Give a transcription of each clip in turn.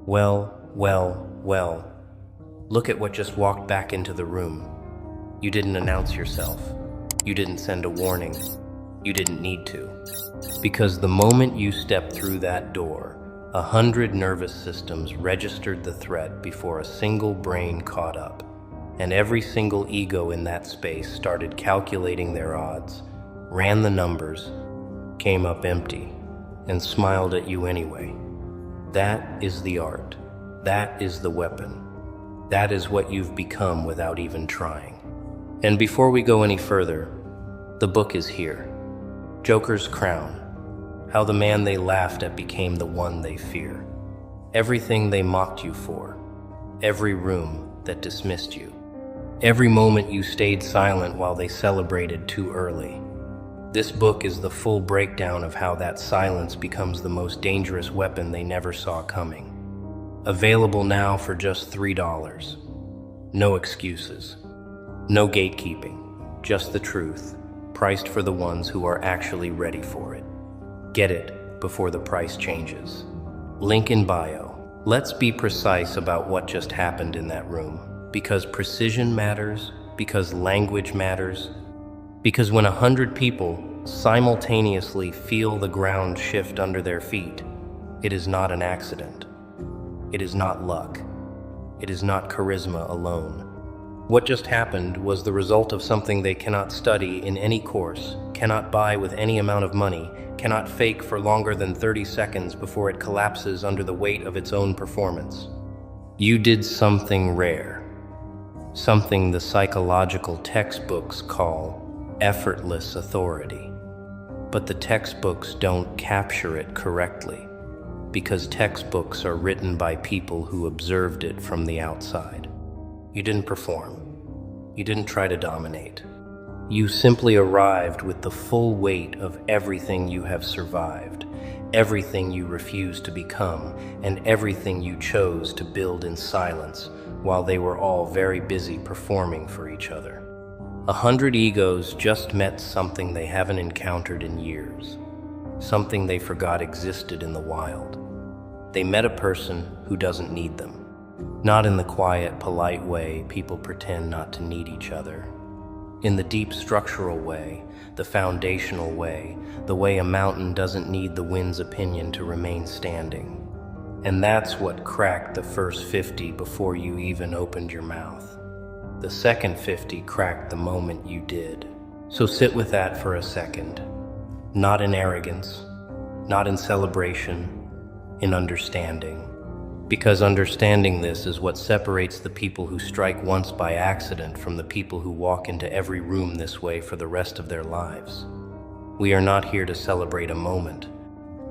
Well. Look at what just walked back into the room. You didn't announce yourself. You didn't send a warning. You didn't need to. Because the moment you stepped through that door, 100 nervous systems registered the threat before a single brain caught up. And every single ego in that space started calculating their odds, ran the numbers, came up empty, and smiled at you anyway. That is the art. That is the weapon. That is what you've become without even trying. And before we go any further, the book is here. Joker's Crown. How the man they laughed at became the one they fear. Everything they mocked you for. Every room that dismissed you. Every moment you stayed silent while they celebrated too early. This book is the full breakdown of how that silence becomes the most dangerous weapon they never saw coming. Available now for just $3. No excuses. No gatekeeping. Just the truth. Priced for the ones who are actually ready for it. Get it before the price changes. Link in bio. Let's be precise about what just happened in that room. Because precision matters, because language matters, because when 100 people simultaneously feel the ground shift under their feet, it is not an accident. It is not luck. It is not charisma alone. What just happened was the result of something they cannot study in any course, cannot buy with any amount of money, cannot fake for longer than 30 seconds before it collapses under the weight of its own performance. You did something rare. Something the psychological textbooks call effortless authority. But the textbooks don't capture it correctly, because textbooks are written by people who observed it from the outside. You didn't perform. You didn't try to dominate. You simply arrived with the full weight of everything you have survived, everything you refused to become, and everything you chose to build in silence while they were all very busy performing for each other. 100 egos just met something they haven't encountered in years, something they forgot existed in the wild. They met a person who doesn't need them. Not in the quiet, polite way people pretend not to need each other. In the deep structural way, the foundational way, the way a mountain doesn't need the wind's opinion to remain standing. And that's what cracked the first 50 before you even opened your mouth. The second 50 cracked the moment you did. So sit with that for a second. Not in arrogance, not in celebration, in understanding. Because understanding this is what separates the people who strike once by accident from the people who walk into every room this way for the rest of their lives. We are not here to celebrate a moment.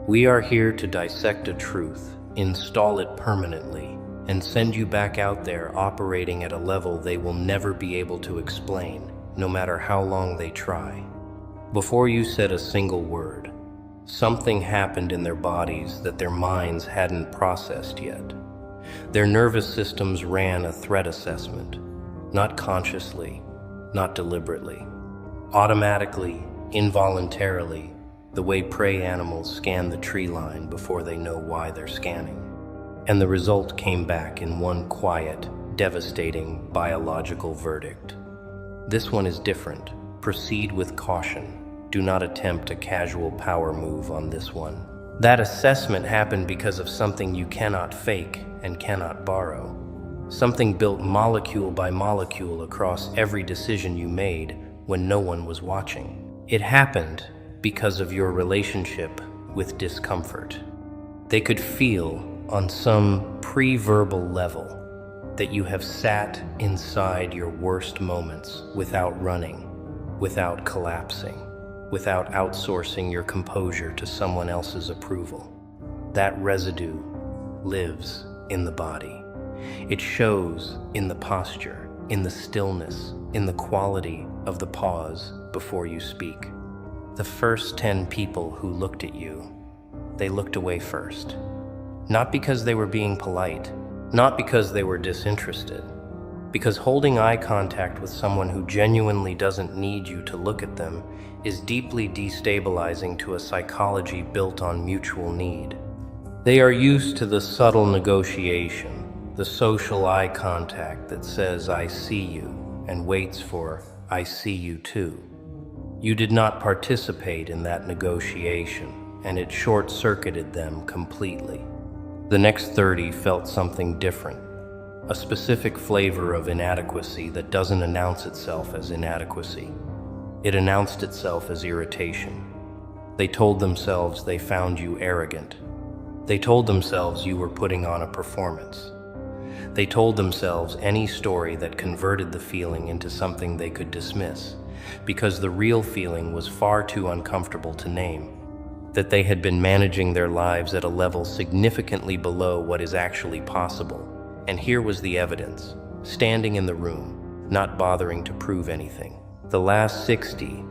We are here to dissect a truth, install it permanently, and send you back out there operating at a level they will never be able to explain, no matter how long they try. Before you said a single word, something happened in their bodies that their minds hadn't processed yet. Their nervous systems ran a threat assessment, not consciously, not deliberately. Automatically, involuntarily, the way prey animals scan the tree line before they know why they're scanning. And the result came back in one quiet, devastating biological verdict. This one is different. Proceed with caution. Do not attempt a casual power move on this one. That assessment happened because of something you cannot fake and cannot borrow. Something built molecule by molecule across every decision you made when no one was watching. It happened because of your relationship with discomfort. They could feel on some pre-verbal level that you have sat inside your worst moments without running, without collapsing, without outsourcing your composure to someone else's approval. That residue lives in the body. It shows in the posture, in the stillness, in the quality of the pause before you speak. The first 10 people who looked at you, they looked away first. Not because they were being polite, not because they were disinterested, because holding eye contact with someone who genuinely doesn't need you to look at them is deeply destabilizing to a psychology built on mutual need. They are used to the subtle negotiation, the social eye contact that says, "I see you," and waits for, "I see you too." You did not participate in that negotiation, and it short-circuited them completely. The next 30 felt something different, a specific flavor of inadequacy that doesn't announce itself as inadequacy. It announced itself as irritation. They told themselves they found you arrogant. They told themselves you were putting on a performance. They told themselves any story that converted the feeling into something they could dismiss, because the real feeling was far too uncomfortable to name, that they had been managing their lives at a level significantly below what is actually possible. And here was the evidence, standing in the room, not bothering to prove anything. The last 60,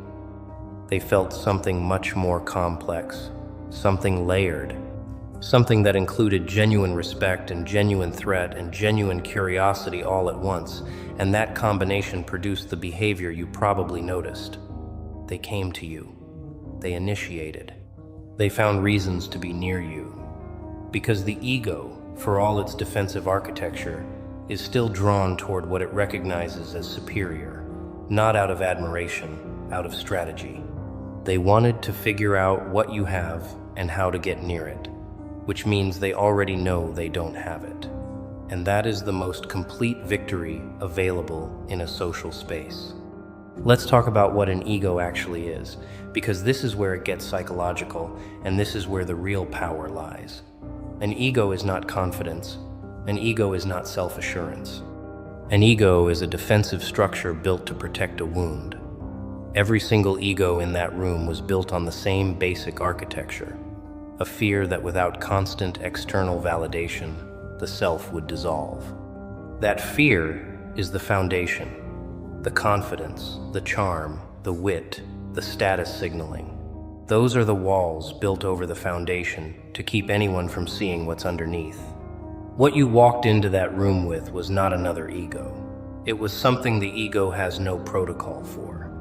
they felt something much more complex, something layered, something that included genuine respect and genuine threat and genuine curiosity all at once, and that combination produced the behavior you probably noticed. They came to you. They initiated. They found reasons to be near you. Because the ego, for all its defensive architecture, is still drawn toward what it recognizes as superior, not out of admiration, out of strategy. They wanted to figure out what you have and how to get near it, which means they already know they don't have it. And that is the most complete victory available in a social space. Let's talk about what an ego actually is, because this is where it gets psychological, and this is where the real power lies. An ego is not confidence. An ego is not self-assurance. An ego is a defensive structure built to protect a wound. Every single ego in that room was built on the same basic architecture, a fear that without constant external validation, the self would dissolve. That fear is the foundation, the confidence, the charm, the wit, the status signaling. Those are the walls built over the foundation to keep anyone from seeing what's underneath. What you walked into that room with was not another ego. It was something the ego has no protocol for.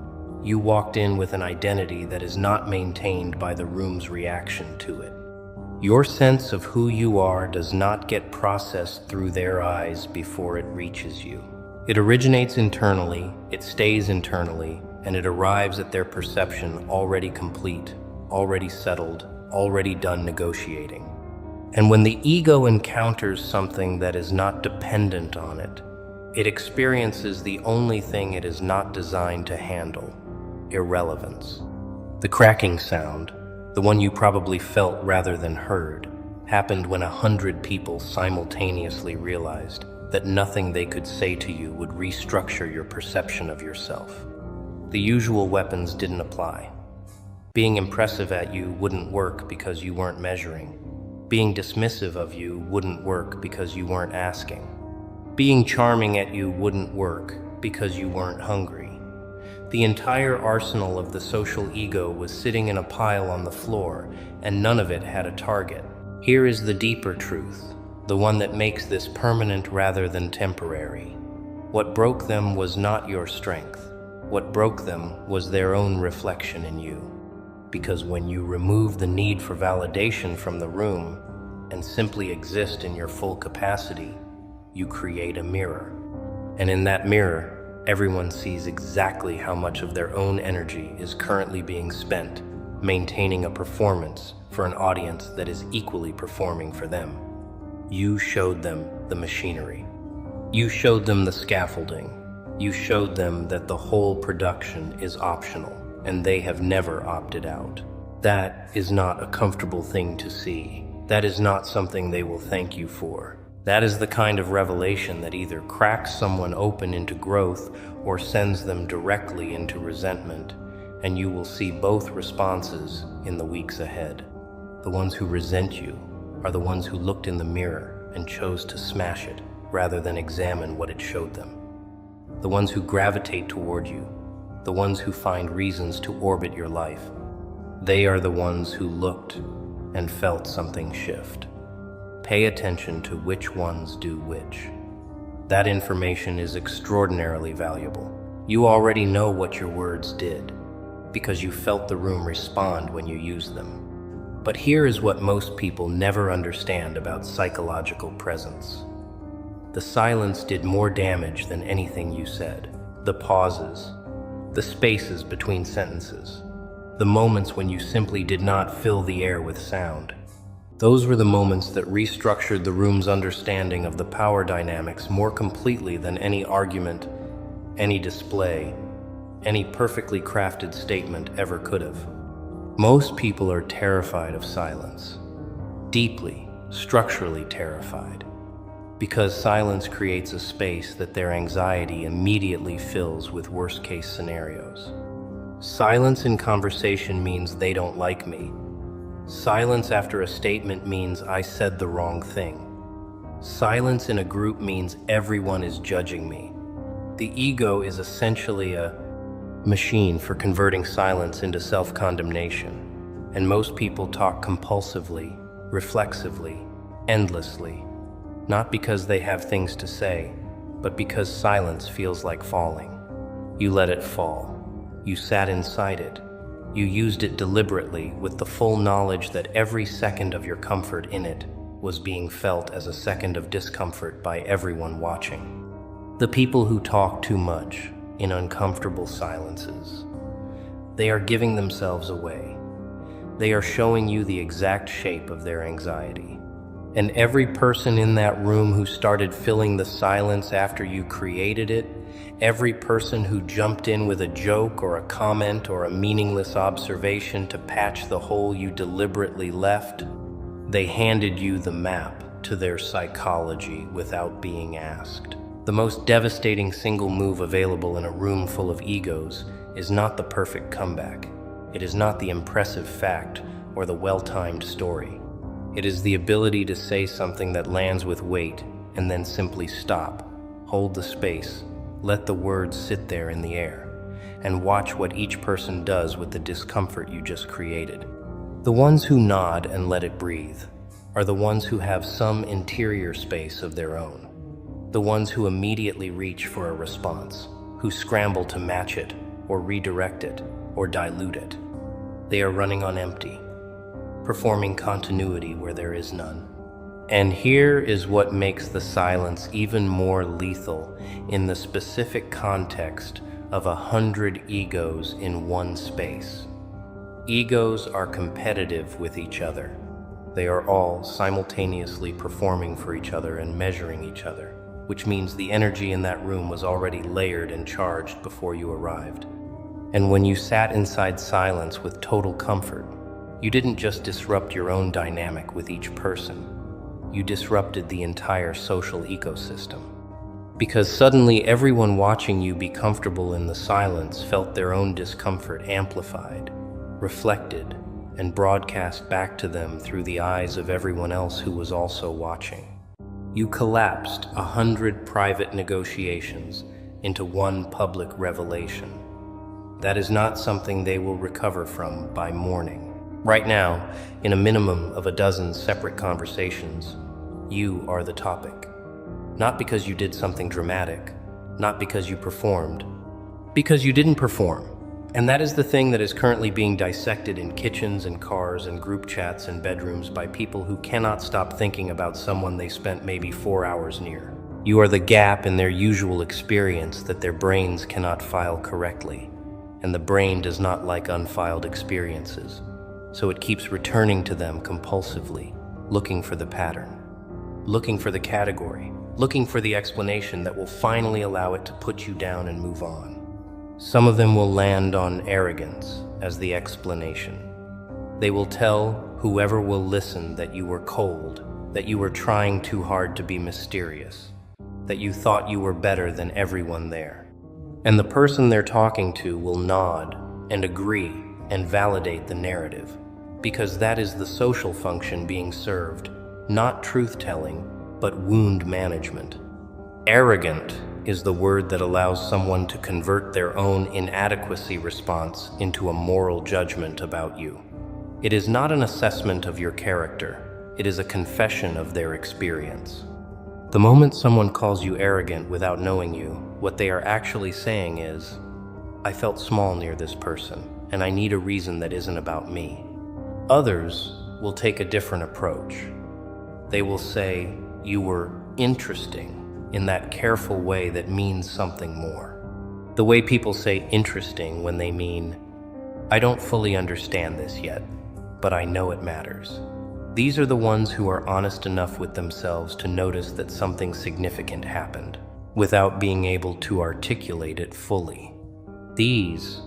You walked in with an identity that is not maintained by the room's reaction to it. Your sense of who you are does not get processed through their eyes before it reaches you. It originates internally, it stays internally, and it arrives at their perception already complete, already settled, already done negotiating. And when the ego encounters something that is not dependent on it, it experiences the only thing it is not designed to handle: irrelevance. The cracking sound, the one you probably felt rather than heard, happened when 100 people simultaneously realized that nothing they could say to you would restructure your perception of yourself. The usual weapons didn't apply. Being impressive at you wouldn't work because you weren't measuring. Being dismissive of you wouldn't work because you weren't asking. Being charming at you wouldn't work because you weren't hungry. The entire arsenal of the social ego was sitting in a pile on the floor, and none of it had a target. Here is the deeper truth, the one that makes this permanent rather than temporary. What broke them was not your strength. What broke them was their own reflection in you. Because when you remove the need for validation from the room and simply exist in your full capacity, you create a mirror. And in that mirror, everyone sees exactly how much of their own energy is currently being spent maintaining a performance for an audience that is equally performing for them. You showed them the machinery. You showed them the scaffolding. You showed them that the whole production is optional, and they have never opted out. That is not a comfortable thing to see. That is not something they will thank you for. That is the kind of revelation that either cracks someone open into growth or sends them directly into resentment, and you will see both responses in the weeks ahead. The ones who resent you are the ones who looked in the mirror and chose to smash it rather than examine what it showed them. The ones who gravitate toward you, the ones who find reasons to orbit your life, they are the ones who looked and felt something shift. Pay attention to which ones do which. That information is extraordinarily valuable. You already know what your words did, because you felt the room respond when you used them. But here is what most people never understand about psychological presence. The silence did more damage than anything you said. The pauses, the spaces between sentences, the moments when you simply did not fill the air with sound. Those were the moments that restructured the room's understanding of the power dynamics more completely than any argument, any display, any perfectly crafted statement ever could have. Most people are terrified of silence, deeply, structurally terrified, because silence creates a space that their anxiety immediately fills with worst-case scenarios. Silence in conversation means they don't like me. Silence after a statement means I said the wrong thing. Silence in a group means everyone is judging me. The ego is essentially a machine for converting silence into self-condemnation, and most people talk compulsively, reflexively, endlessly, not because they have things to say, but because silence feels like falling. You let it fall. You sat inside it. You used it deliberately with the full knowledge that every second of your comfort in it was being felt as a second of discomfort by everyone watching. The people who talk too much in uncomfortable silences, they are giving themselves away. They are showing you the exact shape of their anxiety. And every person in that room who started filling the silence after you created it, every person who jumped in with a joke or a comment or a meaningless observation to patch the hole you deliberately left, they handed you the map to their psychology without being asked. The most devastating single move available in a room full of egos is not the perfect comeback. It is not the impressive fact or the well-timed story. It is the ability to say something that lands with weight and then simply stop, hold the space, let the words sit there in the air, and watch what each person does with the discomfort you just created. The ones who nod and let it breathe are the ones who have some interior space of their own. The ones who immediately reach for a response, who scramble to match it, or redirect it, or dilute it. They are running on empty, performing continuity where there is none. And here is what makes the silence even more lethal in the specific context of 100 egos in one space. Egos are competitive with each other. They are all simultaneously performing for each other and measuring each other, which means the energy in that room was already layered and charged before you arrived. And when you sat inside silence with total comfort, you didn't just disrupt your own dynamic with each person. You disrupted the entire social ecosystem. Because suddenly everyone watching you be comfortable in the silence felt their own discomfort amplified, reflected, and broadcast back to them through the eyes of everyone else who was also watching. You collapsed 100 private negotiations into one public revelation. That is not something they will recover from by morning. Right now, in a minimum of a dozen separate conversations, you are the topic. Not because you did something dramatic, not because you performed, because you didn't perform. And that is the thing that is currently being dissected in kitchens and cars and group chats and bedrooms by people who cannot stop thinking about someone they spent maybe 4 hours near. You are the gap in their usual experience that their brains cannot file correctly, and the brain does not like unfiled experiences. So it keeps returning to them compulsively, looking for the pattern, looking for the category, looking for the explanation that will finally allow it to put you down and move on. Some of them will land on arrogance as the explanation. They will tell whoever will listen that you were cold, that you were trying too hard to be mysterious, that you thought you were better than everyone there. And the person they're talking to will nod and agree and validate the narrative, because that is the social function being served, not truth-telling, but wound management. Arrogant is the word that allows someone to convert their own inadequacy response into a moral judgment about you. It is not an assessment of your character, it is a confession of their experience. The moment someone calls you arrogant without knowing you, what they are actually saying is, I felt small near this person, and I need a reason that isn't about me. Others will take a different approach. They will say, "You were interesting," in that careful way that means something more. The way people say interesting when they mean, "I don't fully understand this yet, but I know it matters." These are the ones who are honest enough with themselves to notice that something significant happened, without being able to articulate it fully. These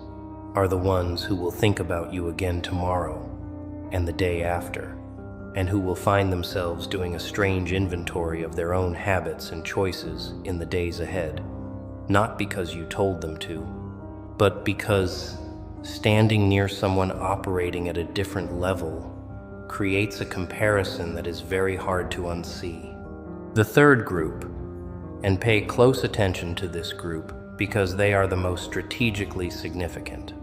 are the ones who will think about you again tomorrow and the day after, and who will find themselves doing a strange inventory of their own habits and choices in the days ahead, not because you told them to, but because standing near someone operating at a different level creates a comparison that is very hard to unsee. The third group, and pay close attention to this group because they are the most strategically significant,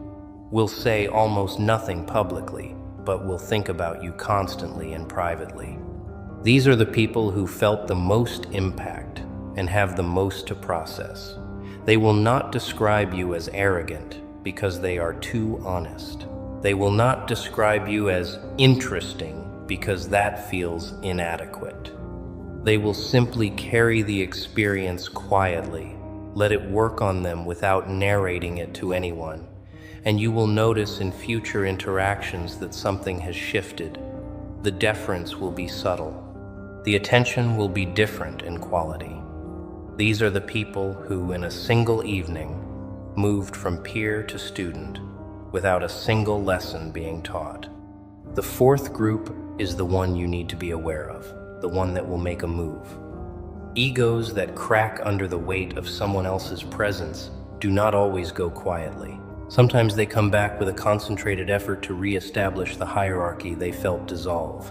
will say almost nothing publicly, but will think about you constantly and privately. These are the people who felt the most impact and have the most to process. They will not describe you as arrogant because they are too honest. They will not describe you as interesting because that feels inadequate. They will simply carry the experience quietly, let it work on them without narrating it to anyone, and you will notice in future interactions that something has shifted. The deference will be subtle. The attention will be different in quality. These are the people who, in a single evening, moved from peer to student without a single lesson being taught. The fourth group is the one you need to be aware of, the one that will make a move. Egos that crack under the weight of someone else's presence do not always go quietly. Sometimes they come back with a concentrated effort to re-establish the hierarchy they felt dissolve.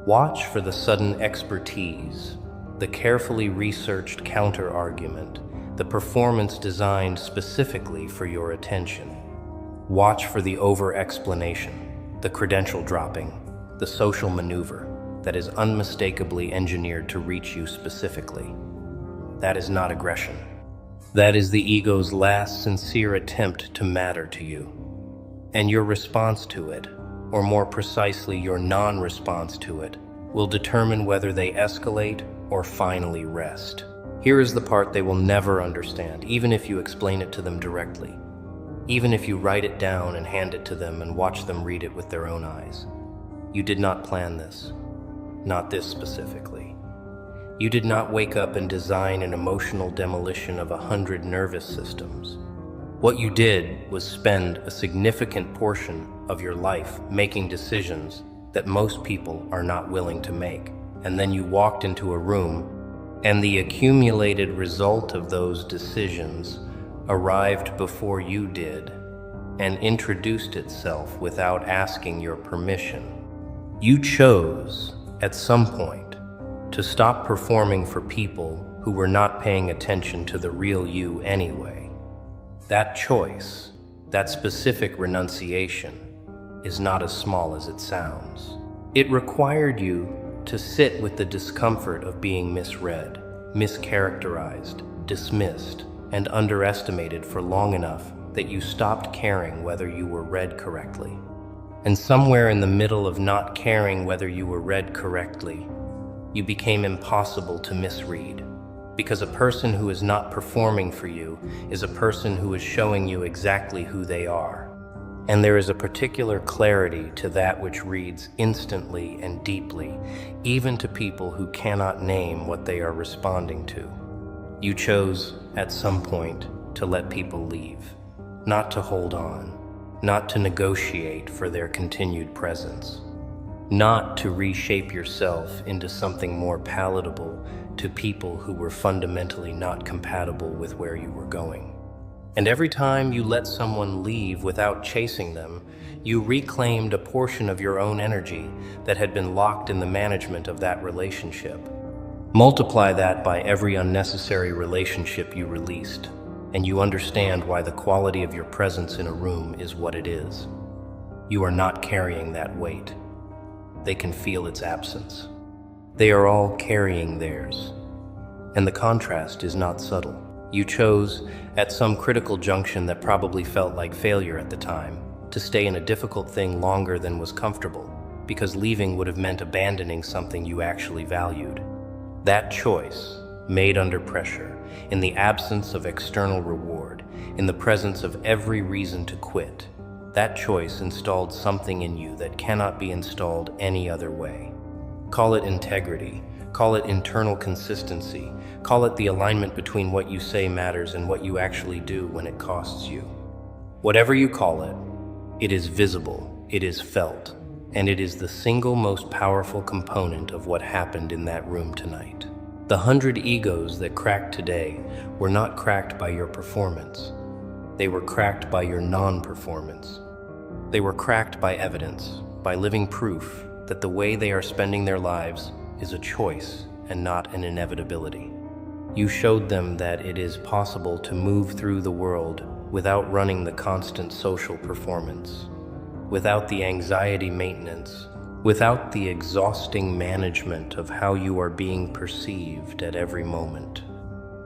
Watch for the sudden expertise, the carefully researched counter-argument, the performance designed specifically for your attention. Watch for the over-explanation, the credential dropping, the social maneuver that is unmistakably engineered to reach you specifically. That is not aggression. That is the ego's last sincere attempt to matter to you. And your response to it, or more precisely your non-response to it, will determine whether they escalate or finally rest. Here is the part they will never understand, even if you explain it to them directly. Even if you write it down and hand it to them and watch them read it with their own eyes. You did not plan this. Not this specifically. You did not wake up and design an emotional demolition of 100 nervous systems. What you did was spend a significant portion of your life making decisions that most people are not willing to make. And then you walked into a room, and the accumulated result of those decisions arrived before you did and introduced itself without asking your permission. You chose, at some point, to stop performing for people who were not paying attention to the real you anyway. That choice, that specific renunciation, is not as small as it sounds. It required you to sit with the discomfort of being misread, mischaracterized, dismissed, and underestimated for long enough that you stopped caring whether you were read correctly. And somewhere in the middle of not caring whether you were read correctly, you became impossible to misread. Because a person who is not performing for you is a person who is showing you exactly who they are. And there is a particular clarity to that which reads instantly and deeply, even to people who cannot name what they are responding to. You chose, at some point, to let people leave, not to hold on, not to negotiate for their continued presence, not to reshape yourself into something more palatable to people who were fundamentally not compatible with where you were going. And every time you let someone leave without chasing them, you reclaimed a portion of your own energy that had been locked in the management of that relationship. Multiply that by every unnecessary relationship you released, and you understand why the quality of your presence in a room is what it is. You are not carrying that weight. They can feel its absence. They are all carrying theirs. And the contrast is not subtle. You chose, at some critical junction that probably felt like failure at the time, to stay in a difficult thing longer than was comfortable. because leaving would have meant abandoning something you actually valued. That choice, made under pressure, in the absence of external reward, in the presence of every reason to quit, that choice installed something in you that cannot be installed any other way. Call it integrity, call it internal consistency, call it the alignment between what you say matters and what you actually do when it costs you. Whatever you call it, it is visible, it is felt, and it is the single most powerful component of what happened in that room tonight. The 100 egos that cracked today were not cracked by your performance. They were cracked by your non-performance. They were cracked by evidence, by living proof that the way they are spending their lives is a choice and not an inevitability. You showed them that it is possible to move through the world without running the constant social performance, without the anxiety maintenance, without the exhausting management of how you are being perceived at every moment.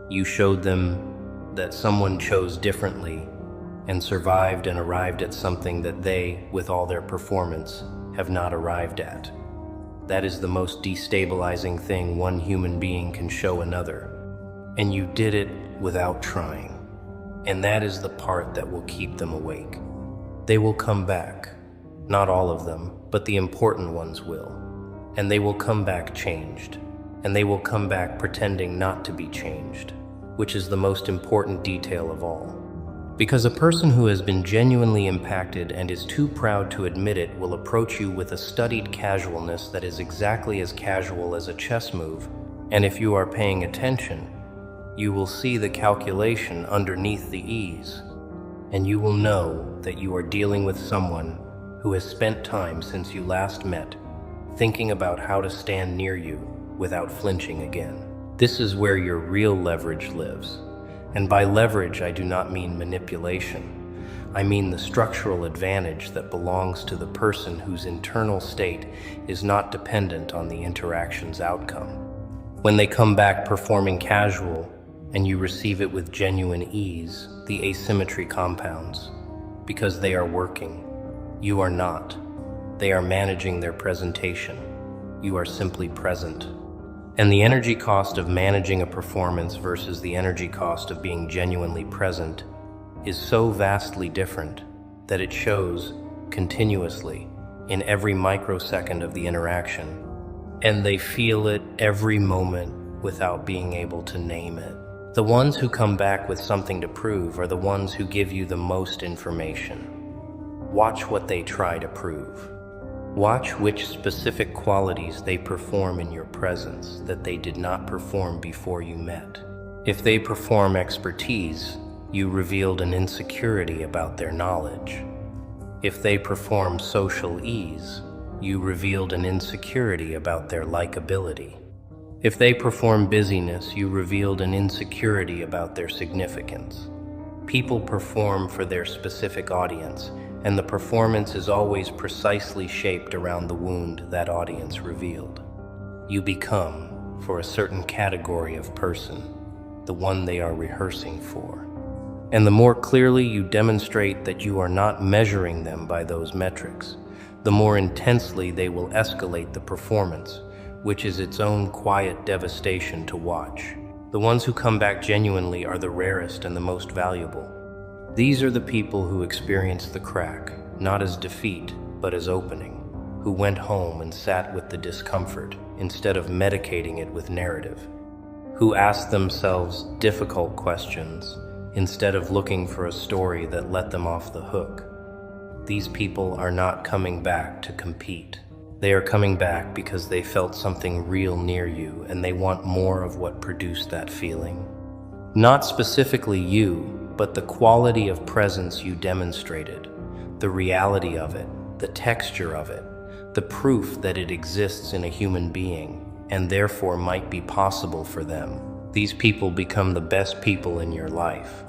You showed them that someone chose differently and survived and arrived at something that they, with all their performance, have not arrived at. That is the most destabilizing thing one human being can show another, and you did it without trying. And that is the part that will keep them awake. They will come back. Not all of them, but the important ones will. And they will come back changed. And they will come back pretending not to be changed, which is the most important detail of all. Because a person who has been genuinely impacted and is too proud to admit it will approach you with a studied casualness that is exactly as casual as a chess move. And if you are paying attention, you will see the calculation underneath the ease. And you will know that you are dealing with someone who has spent time since you last met, thinking about how to stand near you without flinching again. This is where your real leverage lives. And by leverage, I do not mean manipulation. I mean the structural advantage that belongs to the person whose internal state is not dependent on the interaction's outcome. When they come back performing casual, and you receive it with genuine ease, the asymmetry compounds, because they are working. You are not. They are managing their presentation. You are simply present. And the energy cost of managing a performance versus the energy cost of being genuinely present is so vastly different that it shows continuously in every microsecond of the interaction. And they feel it every moment without being able to name it. The ones who come back with something to prove are the ones who give you the most information. Watch what they try to prove. Watch which specific qualities they perform in your presence that they did not perform before you met. If they perform expertise, you revealed an insecurity about their knowledge. If they perform social ease, you revealed an insecurity about their likability. If they perform busyness, you revealed an insecurity about their significance. People perform for their specific audience, and the performance is always precisely shaped around the wound that audience revealed. You become, for a certain category of person, the one they are rehearsing for. And the more clearly you demonstrate that you are not measuring them by those metrics, the more intensely they will escalate the performance, which is its own quiet devastation to watch. The ones who come back genuinely are the rarest and the most valuable. These are the people who experience the crack, not as defeat, but as opening, who went home and sat with the discomfort instead of medicating it with narrative, who asked themselves difficult questions instead of looking for a story that let them off the hook. These people are not coming back to compete. They are coming back because they felt something real near you and they want more of what produced that feeling. Not specifically you, but the quality of presence you demonstrated, the reality of it, the texture of it, the proof that it exists in a human being and therefore might be possible for them. These people become the best people in your life.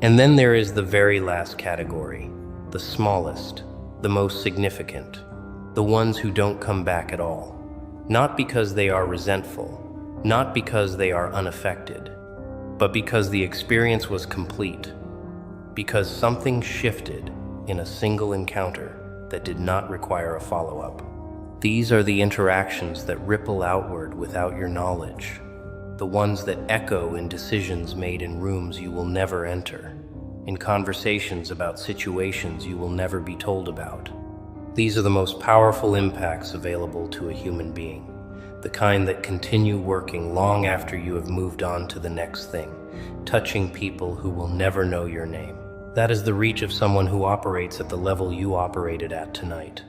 And then there is the very last category, the smallest, the most significant, the ones who don't come back at all. Not because they are resentful, not because they are unaffected, but because the experience was complete, because something shifted in a single encounter that did not require a follow-up. These are the interactions that ripple outward without your knowledge, the ones that echo in decisions made in rooms you will never enter, in conversations about situations you will never be told about. These are the most powerful impacts available to a human being, the kind that continue working long after you have moved on to the next thing, touching people who will never know your name. That is the reach of someone who operates at the level you operated at tonight.